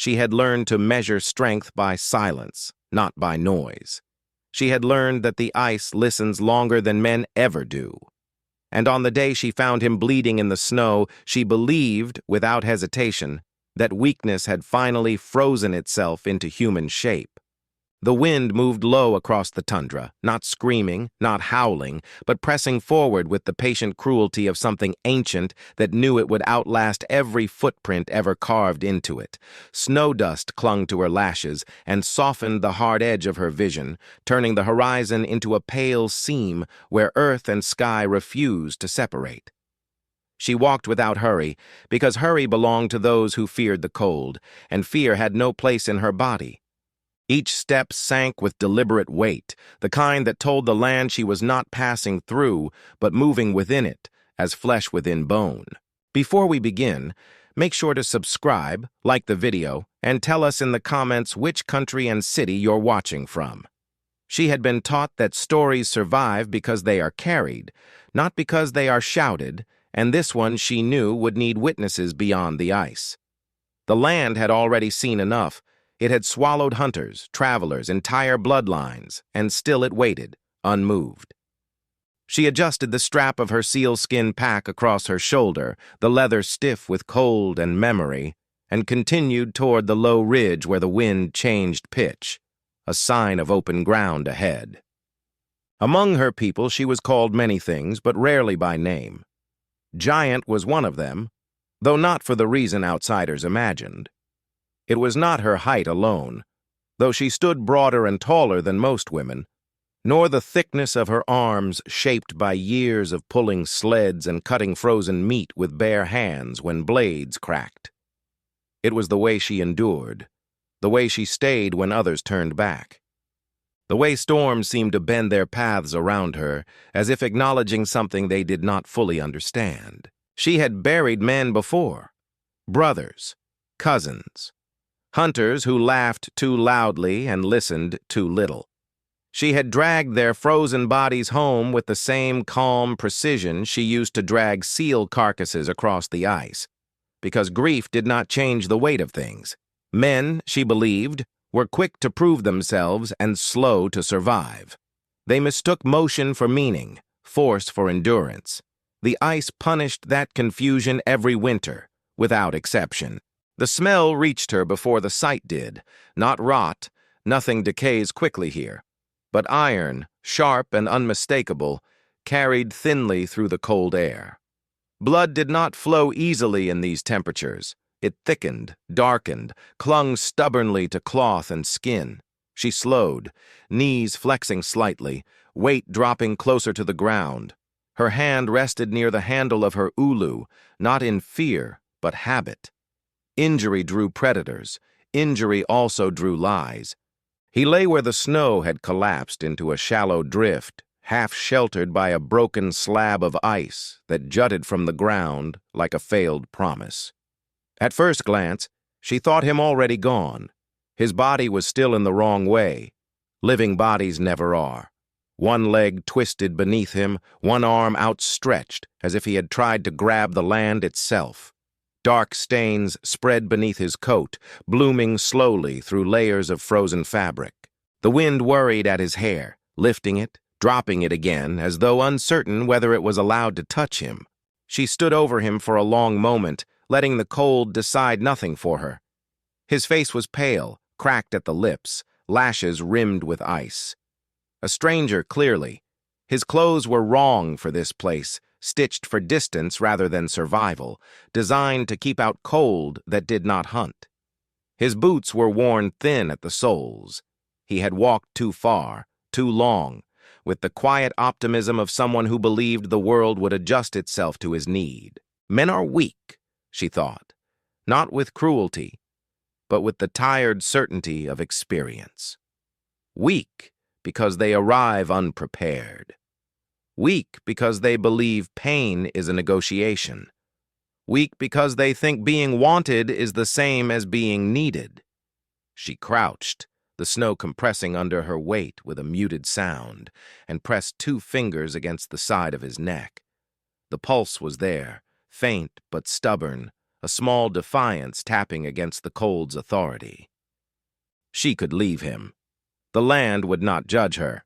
She had learned to measure strength by silence, not by noise. She had learned that the ice listens longer than men ever do. And on the day she found him bleeding in the snow, she believed, without hesitation, that weakness had finally frozen itself into human shape. The wind moved low across the tundra, not screaming, not howling, but pressing forward with the patient cruelty of something ancient that knew it would outlast every footprint ever carved into it. Snow dust clung to her lashes and softened the hard edge of her vision, turning the horizon into a pale seam where earth and sky refused to separate. She walked without hurry, because hurry belonged to those who feared the cold, and fear had no place in her body. Each step sank with deliberate weight, the kind that told the land she was not passing through, but moving within it, as flesh within bone. Before we begin, make sure to subscribe, like the video, and tell us in the comments which country and city you're watching from. She had been taught that stories survive because they are carried, not because they are shouted, and this one she knew would need witnesses beyond the ice. The land had already seen enough. It had swallowed hunters, travelers, entire bloodlines, and still it waited, unmoved. She adjusted the strap of her sealskin pack across her shoulder, the leather stiff with cold and memory, and continued toward the low ridge where the wind changed pitch, a sign of open ground ahead. Among her people she was called many things, but rarely by name. Giant was one of them, though not for the reason outsiders imagined. It was not her height alone, though she stood broader and taller than most women, nor the thickness of her arms shaped by years of pulling sleds and cutting frozen meat with bare hands when blades cracked. It was the way she endured, the way she stayed when others turned back. The way storms seemed to bend their paths around her, as if acknowledging something they did not fully understand. She had buried men before, brothers, cousins, hunters who laughed too loudly and listened too little. She had dragged their frozen bodies home with the same calm precision she used to drag seal carcasses across the ice, because grief did not change the weight of things. Men, she believed, were quick to prove themselves and slow to survive. They mistook motion for meaning, force for endurance. The ice punished that confusion every winter, without exception. The smell reached her before the sight did. Not rot, nothing decays quickly here, but iron, sharp and unmistakable, carried thinly through the cold air. Blood did not flow easily in these temperatures. It thickened, darkened, clung stubbornly to cloth and skin. She slowed, knees flexing slightly, weight dropping closer to the ground. Her hand rested near the handle of her ulu, not in fear, but habit. Injury drew predators. Injury also drew lies. He lay where the snow had collapsed into a shallow drift, half sheltered by a broken slab of ice that jutted from the ground like a failed promise. At first glance, she thought him already gone. His body was still in the wrong way. Living bodies never are. One leg twisted beneath him, one arm outstretched, as if he had tried to grab the land itself. Dark stains spread beneath his coat, blooming slowly through layers of frozen fabric. The wind worried at his hair, lifting it, dropping it again, as though uncertain whether it was allowed to touch him. She stood over him for a long moment, letting the cold decide nothing for her. His face was pale, cracked at the lips, lashes rimmed with ice. A stranger, clearly. His clothes were wrong for this place, stitched for distance rather than survival, designed to keep out cold that did not hunt. His boots were worn thin at the soles. He had walked too far, too long, with the quiet optimism of someone who believed the world would adjust itself to his need. Men are weak, she thought, not with cruelty, but with the tired certainty of experience. Weak because they arrive unprepared. Weak because they believe pain is a negotiation. Weak because they think being wanted is the same as being needed. She crouched, the snow compressing under her weight with a muted sound, and pressed 2 fingers against the side of his neck. The pulse was there, faint but stubborn, a small defiance tapping against the cold's authority. She could leave him. The land would not judge her.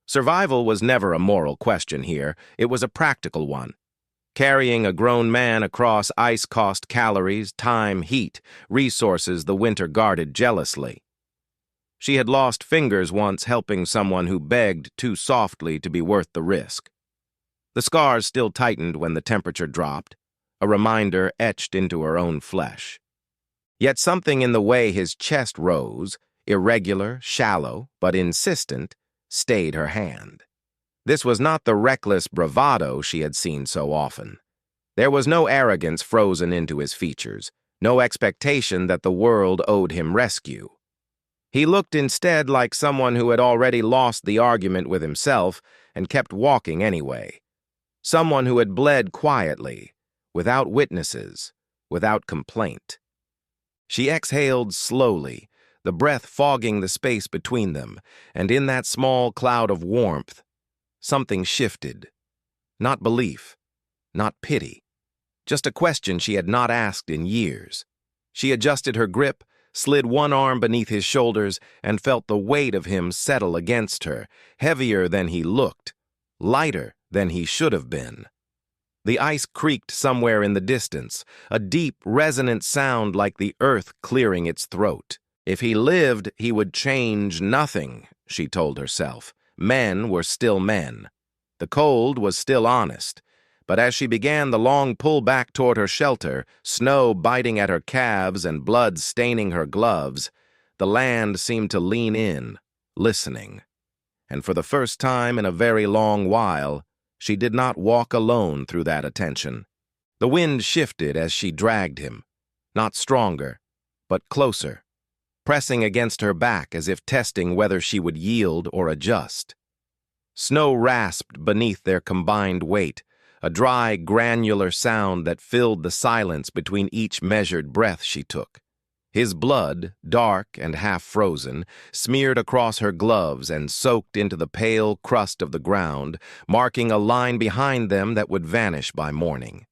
Survival was never a moral question here, it was a practical one. Carrying a grown man across ice cost calories, time, heat, resources the winter guarded jealously. She had lost fingers once helping someone who begged too softly to be worth the risk. The scars still tightened when the temperature dropped, a reminder etched into her own flesh. Yet something in the way his chest rose, irregular, shallow, but insistent, stayed her hand. This was not the reckless bravado she had seen so often. There was no arrogance frozen into his features, no expectation that the world owed him rescue. He looked instead like someone who had already lost the argument with himself and kept walking anyway. Someone who had bled quietly, without witnesses, without complaint. She exhaled slowly, the breath fogging the space between them, and in that small cloud of warmth, something shifted. Not belief, not pity, just a question she had not asked in years. She adjusted her grip, slid one arm beneath his shoulders, and felt the weight of him settle against her, heavier than he looked, lighter than he should have been. The ice creaked somewhere in the distance, a deep, resonant sound like the earth clearing its throat. If he lived, he would change nothing, she told herself. Men were still men. The cold was still honest. But as she began the long pull back toward her shelter, snow biting at her calves and blood staining her gloves, the land seemed to lean in, listening. And for the first time in a very long while, she did not walk alone through that attention. The wind shifted as she dragged him, not stronger, but closer, pressing against her back as if testing whether she would yield or adjust. Snow rasped beneath their combined weight, a dry, granular sound that filled the silence between each measured breath she took. His blood, dark and half-frozen, smeared across her gloves and soaked into the pale crust of the ground, marking a line behind them that would vanish by morning.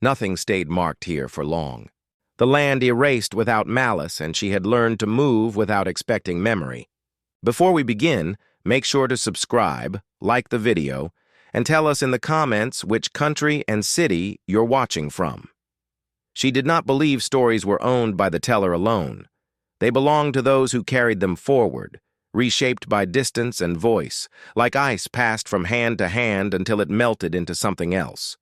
Nothing stayed marked here for long. The land erased without malice, and she had learned to move without expecting memory. Before we begin, make sure to subscribe, like the video, and tell us in the comments which country and city you're watching from. She did not believe stories were owned by the teller alone. They belonged to those who carried them forward, reshaped by distance and voice, like ice passed from hand to hand until it melted into something else.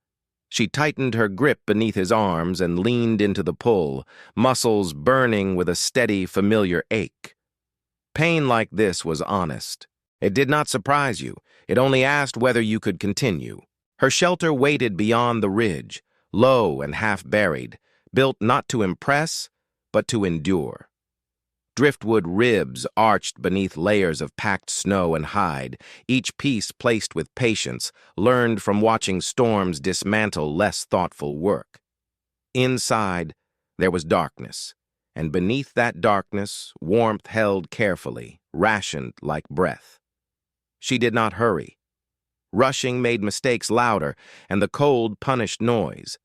She tightened her grip beneath his arms and leaned into the pull, muscles burning with a steady, familiar ache. Pain like this was honest. It did not surprise you. It only asked whether you could continue. Her shelter waited beyond the ridge, low and half-buried, built not to impress, but to endure. Driftwood ribs arched beneath layers of packed snow and hide, each piece placed with patience, learned from watching storms dismantle less thoughtful work. Inside, there was darkness, and beneath that darkness, warmth held carefully, rationed like breath. She did not hurry. Rushing made mistakes louder, and the cold punished noise.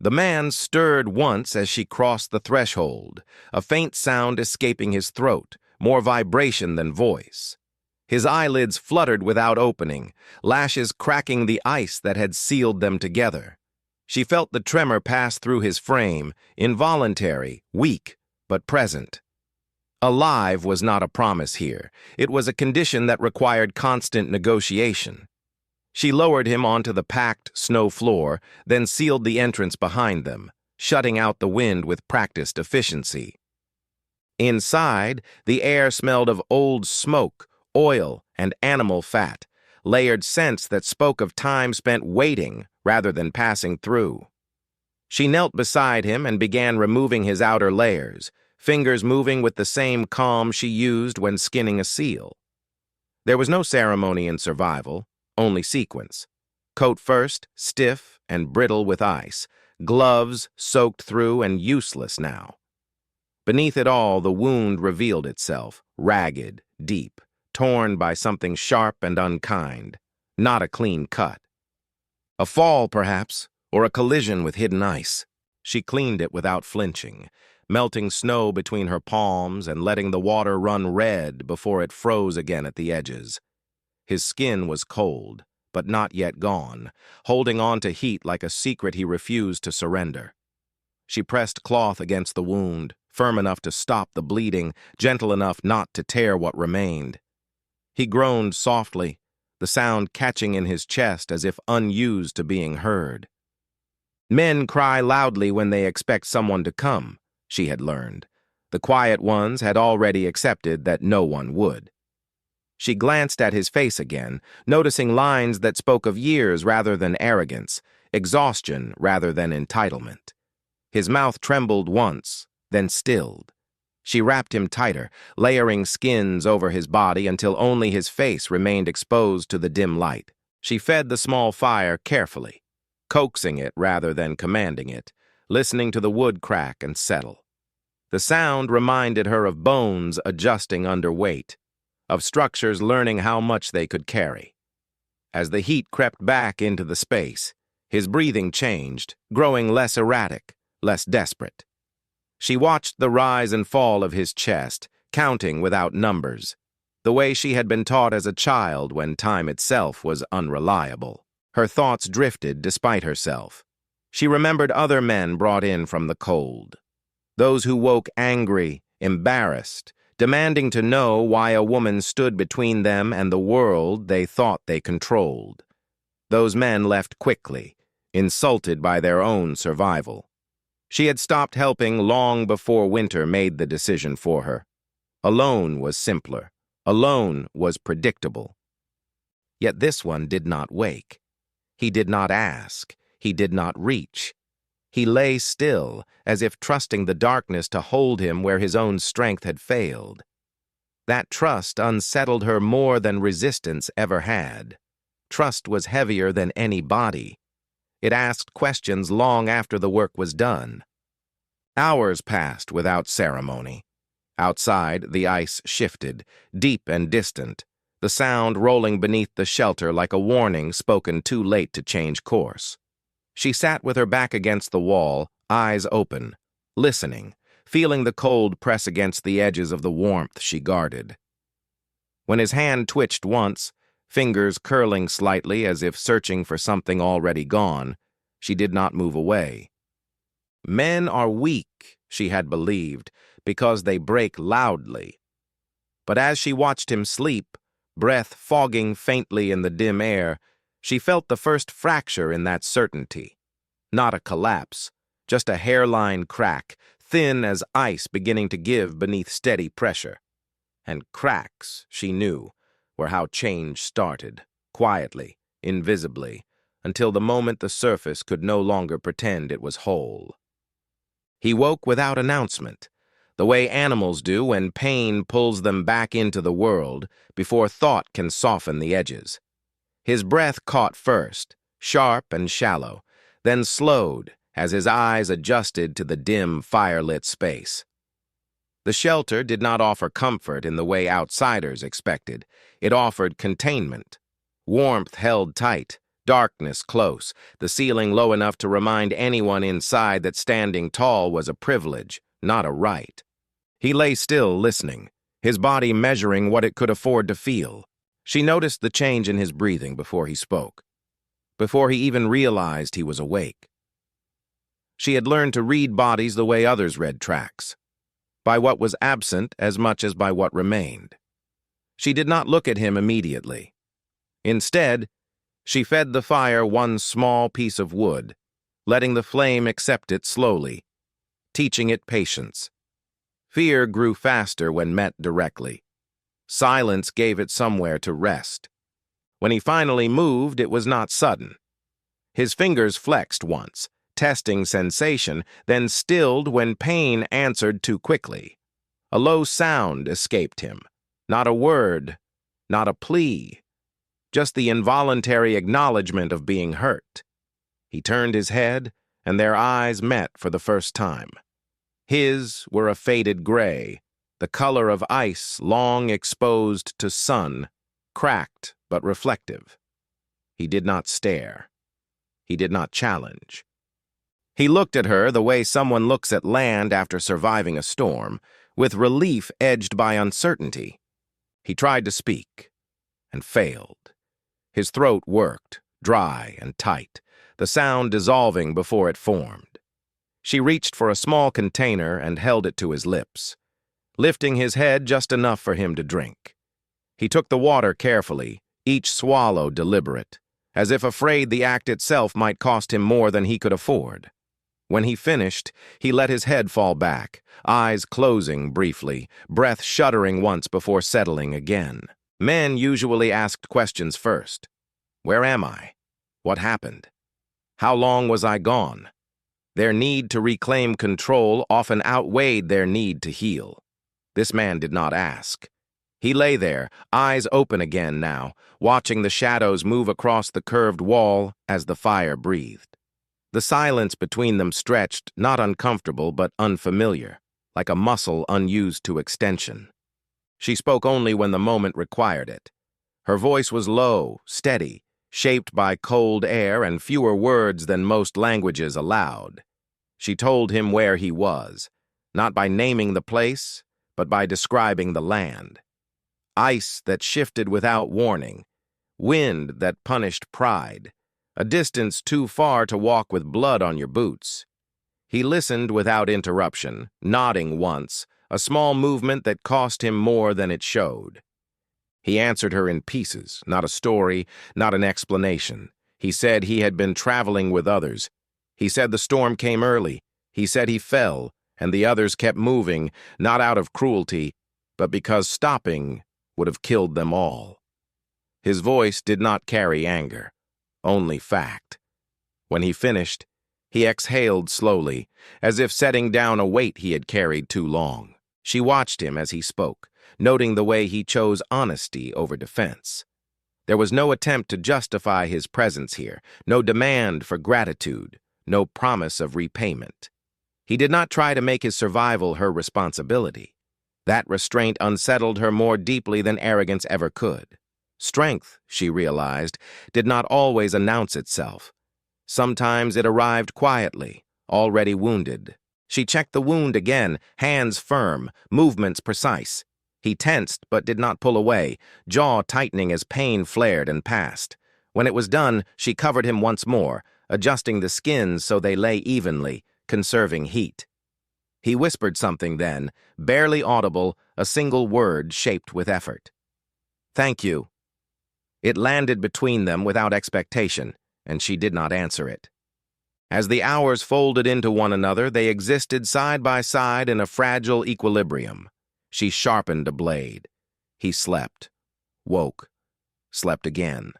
The man stirred once as she crossed the threshold, a faint sound escaping his throat, more vibration than voice. His eyelids fluttered without opening, lashes cracking the ice that had sealed them together. She felt the tremor pass through his frame, involuntary, weak, but present. Alive was not a promise here. It was a condition that required constant negotiation. She lowered him onto the packed snow floor, then sealed the entrance behind them, shutting out the wind with practiced efficiency. Inside, the air smelled of old smoke, oil, and animal fat, layered scents that spoke of time spent waiting rather than passing through. She knelt beside him and began removing his outer layers, fingers moving with the same calm she used when skinning a seal. There was no ceremony in survival, only sequence. Coat first, stiff and brittle with ice, gloves soaked through and useless now. Beneath it all, the wound revealed itself, ragged, deep, torn by something sharp and unkind, not a clean cut. A fall, perhaps, or a collision with hidden ice. She cleaned it without flinching, melting snow between her palms and letting the water run red before it froze again at the edges. His skin was cold, but not yet gone, holding on to heat like a secret he refused to surrender. She pressed cloth against the wound, firm enough to stop the bleeding, gentle enough not to tear what remained. He groaned softly, the sound catching in his chest as if unused to being heard. Men cry loudly when they expect someone to come, she had learned. The quiet ones had already accepted that no one would. She glanced at his face again, noticing lines that spoke of years rather than arrogance, exhaustion rather than entitlement. His mouth trembled once, then stilled. She wrapped him tighter, layering skins over his body until only his face remained exposed to the dim light. She fed the small fire carefully, coaxing it rather than commanding it, listening to the wood crack and settle. The sound reminded her of bones adjusting under weight, of structures learning how much they could carry. As the heat crept back into the space, his breathing changed, growing less erratic, less desperate. She watched the rise and fall of his chest, counting without numbers, the way she had been taught as a child when time itself was unreliable. Her thoughts drifted despite herself. She remembered other men brought in from the cold. Those who woke angry, embarrassed, demanding to know why a woman stood between them and the world they thought they controlled. Those men left quickly, insulted by their own survival. She had stopped helping long before winter made the decision for her. Alone was simpler. Alone was predictable. Yet this one did not wake. He did not ask. He did not reach. He lay still, as if trusting the darkness to hold him where his own strength had failed. That trust unsettled her more than resistance ever had. Trust was heavier than any body. It asked questions long after the work was done. Hours passed without ceremony. Outside, the ice shifted, deep and distant, the sound rolling beneath the shelter like a warning spoken too late to change course. She sat with her back against the wall, eyes open, listening, feeling the cold press against the edges of the warmth she guarded. When his hand twitched once, fingers curling slightly as if searching for something already gone, she did not move away. Men are weak, she had believed, because they break loudly. But as she watched him sleep, breath fogging faintly in the dim air, she felt the first fracture in that certainty. Not a collapse, just a hairline crack, thin as ice beginning to give beneath steady pressure. And cracks, she knew, were how change started, quietly, invisibly, until the moment the surface could no longer pretend it was whole. He woke without announcement, the way animals do when pain pulls them back into the world before thought can soften the edges. His breath caught first, sharp and shallow, then slowed as his eyes adjusted to the dim, firelit space. The shelter did not offer comfort in the way outsiders expected. It offered containment. Warmth held tight, darkness close, the ceiling low enough to remind anyone inside that standing tall was a privilege, not a right. He lay still, listening, his body measuring what it could afford to feel. She noticed the change in his breathing before he spoke, before he even realized he was awake. She had learned to read bodies the way others read tracks, by what was absent as much as by what remained. She did not look at him immediately. Instead, she fed the fire one small piece of wood, letting the flame accept it slowly, teaching it patience. Fear grew faster when met directly. Silence gave it somewhere to rest. When he finally moved, it was not sudden. His fingers flexed once, testing sensation, then stilled when pain answered too quickly. A low sound escaped him. Not a word, not a plea, just the involuntary acknowledgement of being hurt. He turned his head, and their eyes met for the first time. His were a faded gray, the color of ice long exposed to sun, cracked but reflective. He did not stare. He did not challenge. He looked at her the way someone looks at land after surviving a storm, with relief edged by uncertainty. He tried to speak, and failed. His throat worked, dry and tight, the sound dissolving before it formed. She reached for a small container and held it to his lips, lifting his head just enough for him to drink. He took the water carefully, each swallow deliberate, as if afraid the act itself might cost him more than he could afford. When he finished, he let his head fall back, eyes closing briefly, breath shuddering once before settling again. Men usually asked questions first. Where am I? What happened? How long was I gone? Their need to reclaim control often outweighed their need to heal. This man did not ask. He lay there, eyes open again now, watching the shadows move across the curved wall as the fire breathed. The silence between them stretched, not uncomfortable but unfamiliar, like a muscle unused to extension. She spoke only when the moment required it. Her voice was low, steady, shaped by cold air and fewer words than most languages allowed. She told him where he was, not by naming the place, but by describing the land. Ice that shifted without warning, wind that punished pride, a distance too far to walk with blood on your boots. He listened without interruption, nodding once, a small movement that cost him more than it showed. He answered her in pieces, not a story, not an explanation. He said he had been traveling with others. He said the storm came early. He said he fell, and the others kept moving, not out of cruelty, but because stopping would have killed them all. His voice did not carry anger, only fact. When he finished, he exhaled slowly, as if setting down a weight he had carried too long. She watched him as he spoke, noting the way he chose honesty over defense. There was no attempt to justify his presence here, no demand for gratitude, no promise of repayment. He did not try to make his survival her responsibility. That restraint unsettled her more deeply than arrogance ever could. Strength, she realized, did not always announce itself. Sometimes it arrived quietly, already wounded. She checked the wound again, hands firm, movements precise. He tensed but did not pull away, jaw tightening as pain flared and passed. When it was done, she covered him once more, adjusting the skins so they lay evenly, conserving heat. He whispered something then, barely audible, a single word shaped with effort. "Thank you." It landed between them without expectation, and she did not answer it. As the hours folded into one another, they existed side by side in a fragile equilibrium. She sharpened a blade. He slept, woke, slept again.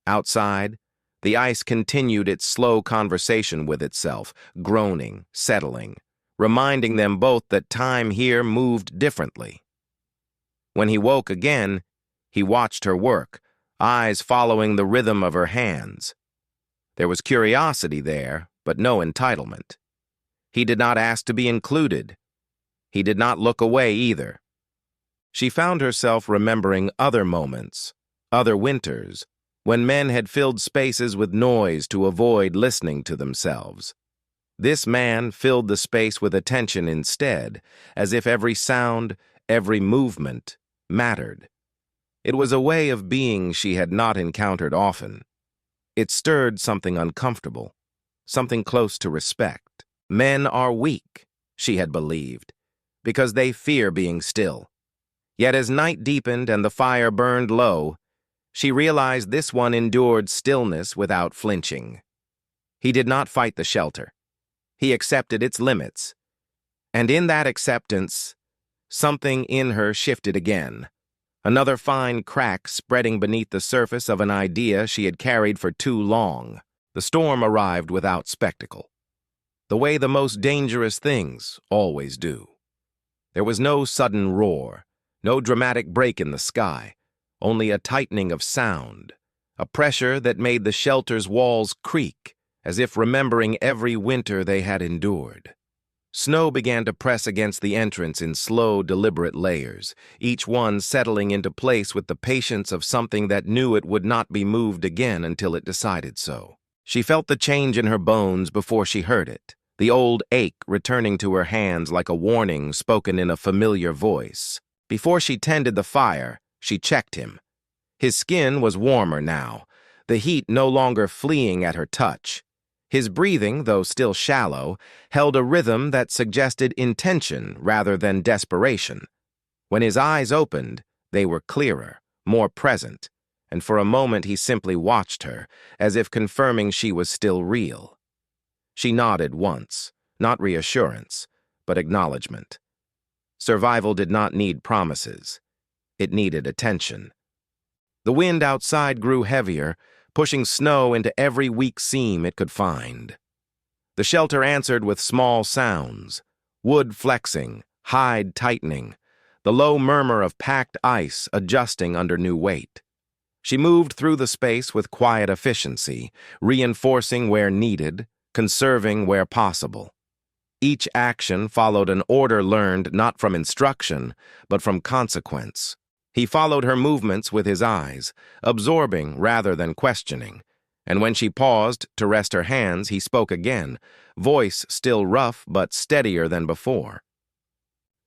Outside, the ice continued its slow conversation with itself, groaning, settling, reminding them both that time here moved differently. When he woke again, he watched her work, eyes following the rhythm of her hands. There was curiosity there, but no entitlement. He did not ask to be included. He did not look away either. She found herself remembering other moments, other winters, when men had filled spaces with noise to avoid listening to themselves. This man filled the space with attention instead, as if every sound, every movement mattered. It was a way of being she had not encountered often. It stirred something uncomfortable, something close to respect. Men are weak, she had believed, because they fear being still. Yet as night deepened and the fire burned low, she realized this one endured stillness without flinching. He did not fight the shelter. He accepted its limits. And in that acceptance, something in her shifted again. Another fine crack spreading beneath the surface of an idea she had carried for too long. The storm arrived without spectacle, the way the most dangerous things always do. There was no sudden roar, no dramatic break in the sky, only a tightening of sound, a pressure that made the shelter's walls creak, as if remembering every winter they had endured. Snow began to press against the entrance in slow, deliberate layers, each one settling into place with the patience of something that knew it would not be moved again until it decided so. She felt the change in her bones before she heard it, the old ache returning to her hands like a warning spoken in a familiar voice. Before she tended the fire, she checked him. His skin was warmer now, the heat no longer fleeing at her touch. His breathing, though still shallow, held a rhythm that suggested intention rather than desperation. When his eyes opened, they were clearer, more present, and for a moment he simply watched her, as if confirming she was still real. She nodded once, not reassurance, but acknowledgement. Survival did not need promises. It needed attention. The wind outside grew heavier, pushing snow into every weak seam it could find. The shelter answered with small sounds, wood flexing, hide tightening, the low murmur of packed ice adjusting under new weight. She moved through the space with quiet efficiency, reinforcing where needed, conserving where possible. Each action followed an order learned not from instruction, but from consequence. He followed her movements with his eyes, absorbing rather than questioning, and when she paused to rest her hands, he spoke again, voice still rough but steadier than before.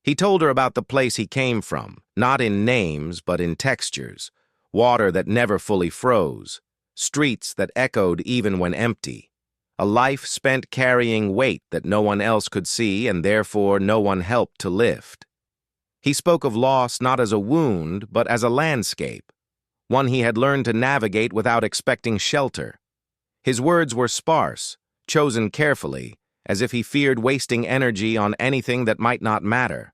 He told her about the place he came from, not in names but in textures, water that never fully froze, streets that echoed even when empty, a life spent carrying weight that no one else could see and therefore no one helped to lift. He spoke of loss not as a wound, but as a landscape, one he had learned to navigate without expecting shelter. His words were sparse, chosen carefully, as if he feared wasting energy on anything that might not matter.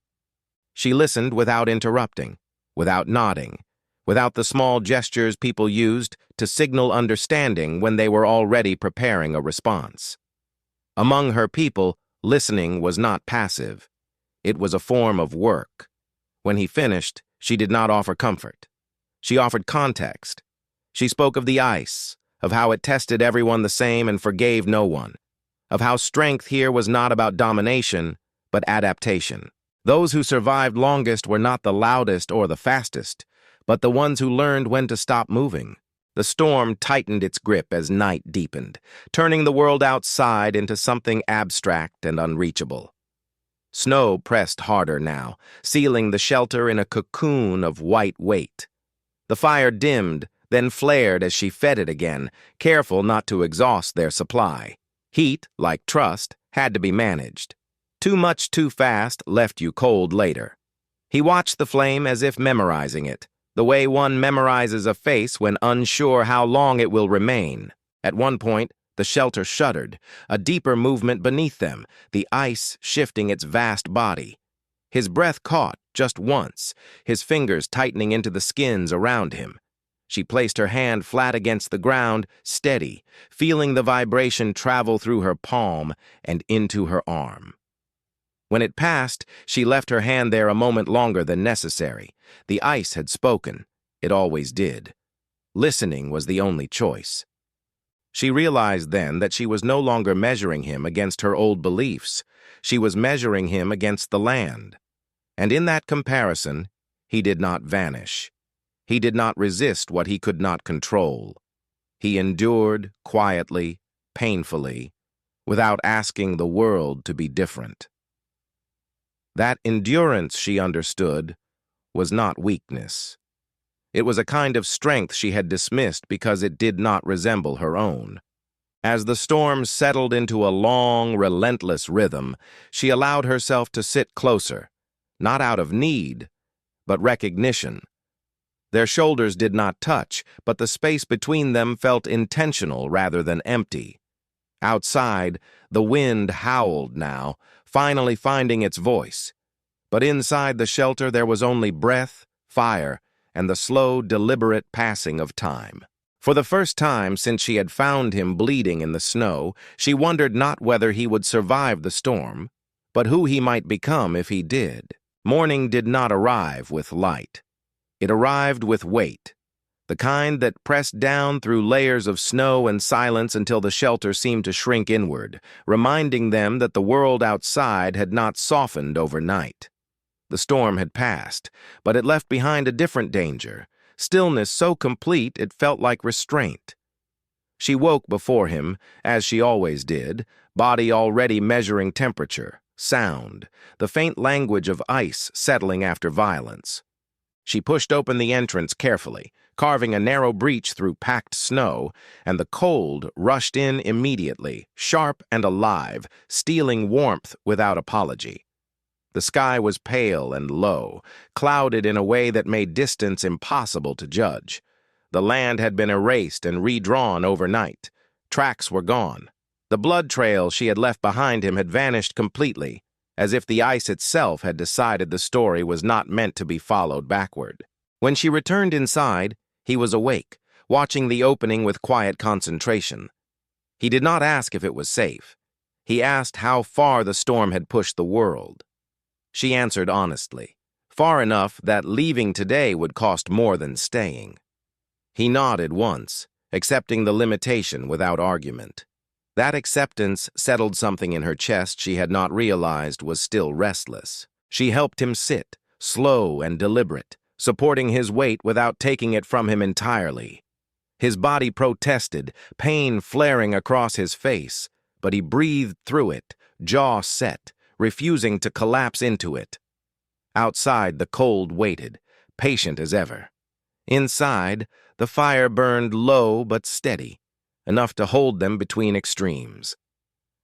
She listened without interrupting, without nodding, without the small gestures people used to signal understanding when they were already preparing a response. Among her people, listening was not passive. It was a form of work. When he finished, she did not offer comfort. She offered context. She spoke of the ice, of how it tested everyone the same and forgave no one, of how strength here was not about domination, but adaptation. Those who survived longest were not the loudest or the fastest, but the ones who learned when to stop moving. The storm tightened its grip as night deepened, turning the world outside into something abstract and unreachable. Snow pressed harder now, sealing the shelter in a cocoon of white weight. The fire dimmed, then flared as she fed it again, careful not to exhaust their supply. Heat, like trust, had to be managed. Too much too fast left you cold later. He watched the flame as if memorizing it, the way one memorizes a face when unsure how long it will remain. At one point, the shelter shuddered, a deeper movement beneath them, the ice shifting its vast body. His breath caught, just once, his fingers tightening into the skins around him. She placed her hand flat against the ground, steady, feeling the vibration travel through her palm and into her arm. When it passed, she left her hand there a moment longer than necessary. The ice had spoken. It always did. Listening was the only choice. She realized then that she was no longer measuring him against her old beliefs. She was measuring him against the land. And in that comparison, he did not vanish. He did not resist what he could not control. He endured quietly, painfully, without asking the world to be different. That endurance, she understood, was not weakness. It was a kind of strength she had dismissed because it did not resemble her own. As the storm settled into a long, relentless rhythm, she allowed herself to sit closer, not out of need, but recognition. Their shoulders did not touch, but the space between them felt intentional rather than empty. Outside, the wind howled now, finally finding its voice. But inside the shelter there was only breath, fire, and the slow, deliberate passing of time. For the first time since she had found him bleeding in the snow, she wondered not whether he would survive the storm, but who he might become if he did. Morning did not arrive with light. It arrived with weight, the kind that pressed down through layers of snow and silence until the shelter seemed to shrink inward, reminding them that the world outside had not softened overnight. The storm had passed, but it left behind a different danger, stillness so complete it felt like restraint. She woke before him, as she always did, body already measuring temperature, sound, the faint language of ice settling after violence. She pushed open the entrance carefully, carving a narrow breach through packed snow, and the cold rushed in immediately, sharp and alive, stealing warmth without apology. The sky was pale and low, clouded in a way that made distance impossible to judge. The land had been erased and redrawn overnight. Tracks were gone. The blood trail she had left behind him had vanished completely, as if the ice itself had decided the story was not meant to be followed backward. When she returned inside, he was awake, watching the opening with quiet concentration. He did not ask if it was safe. He asked how far the storm had pushed the world. She answered honestly, far enough that leaving today would cost more than staying. He nodded once, accepting the limitation without argument. That acceptance settled something in her chest she had not realized was still restless. She helped him sit, slow and deliberate, supporting his weight without taking it from him entirely. His body protested, pain flaring across his face, but he breathed through it, jaw set, refusing to collapse into it. Outside, the cold waited, patient as ever. Inside, the fire burned low but steady, enough to hold them between extremes.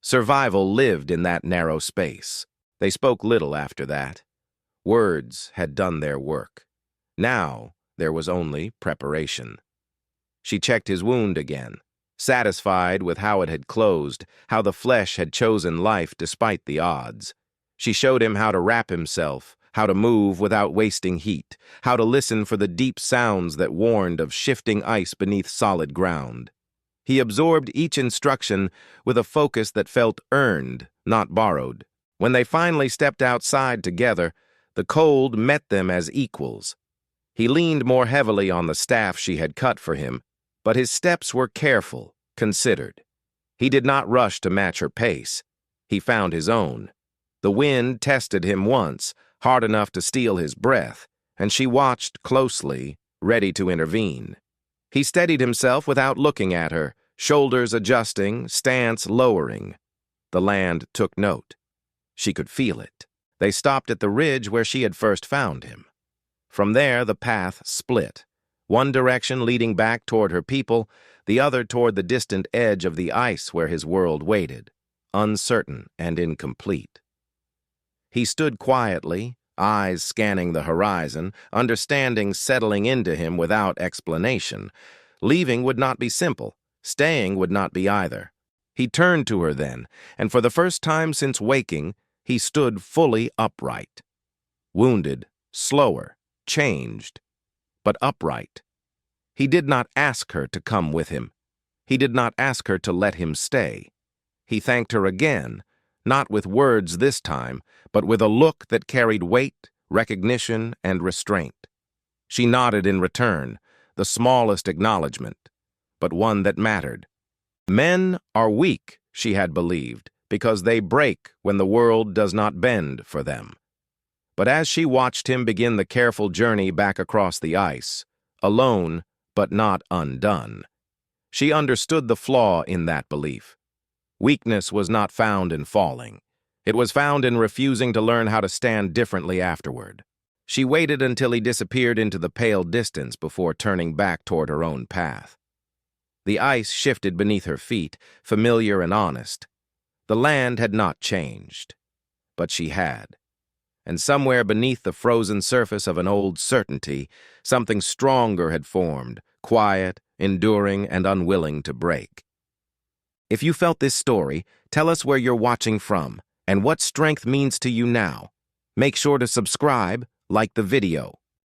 Survival lived in that narrow space. They spoke little after that. Words had done their work. Now there was only preparation. She checked his wound again, satisfied with how it had closed, how the flesh had chosen life despite the odds. She showed him how to wrap himself, how to move without wasting heat, how to listen for the deep sounds that warned of shifting ice beneath solid ground. He absorbed each instruction with a focus that felt earned, not borrowed. When they finally stepped outside together, the cold met them as equals. He leaned more heavily on the staff she had cut for him, but his steps were careful, considered. He did not rush to match her pace. He found his own. The wind tested him once, hard enough to steal his breath, and she watched closely, ready to intervene. He steadied himself without looking at her, shoulders adjusting, stance lowering. The land took note. She could feel it. They stopped at the ridge where she had first found him. From there, the path split, one direction leading back toward her people, the other toward the distant edge of the ice where his world waited, uncertain and incomplete. He stood quietly, eyes scanning the horizon, understanding settling into him without explanation. Leaving would not be simple. Staying would not be either. He turned to her then, and for the first time since waking, he stood fully upright. Wounded, slower, changed, but upright. He did not ask her to come with him. He did not ask her to let him stay. He thanked her again, not with words this time, but with a look that carried weight, recognition, and restraint. She nodded in return, the smallest acknowledgement, but one that mattered. Men are weak, she had believed, because they break when the world does not bend for them. But as she watched him begin the careful journey back across the ice, alone but not undone, she understood the flaw in that belief. Weakness was not found in falling. It was found in refusing to learn how to stand differently afterward. She waited until he disappeared into the pale distance before turning back toward her own path. The ice shifted beneath her feet, familiar and honest. The land had not changed, but she had. And somewhere beneath the frozen surface of an old certainty, something stronger had formed, quiet, enduring, and unwilling to break. If you felt this story, tell us where you're watching from and what strength means to you now. Make sure to subscribe, like the video,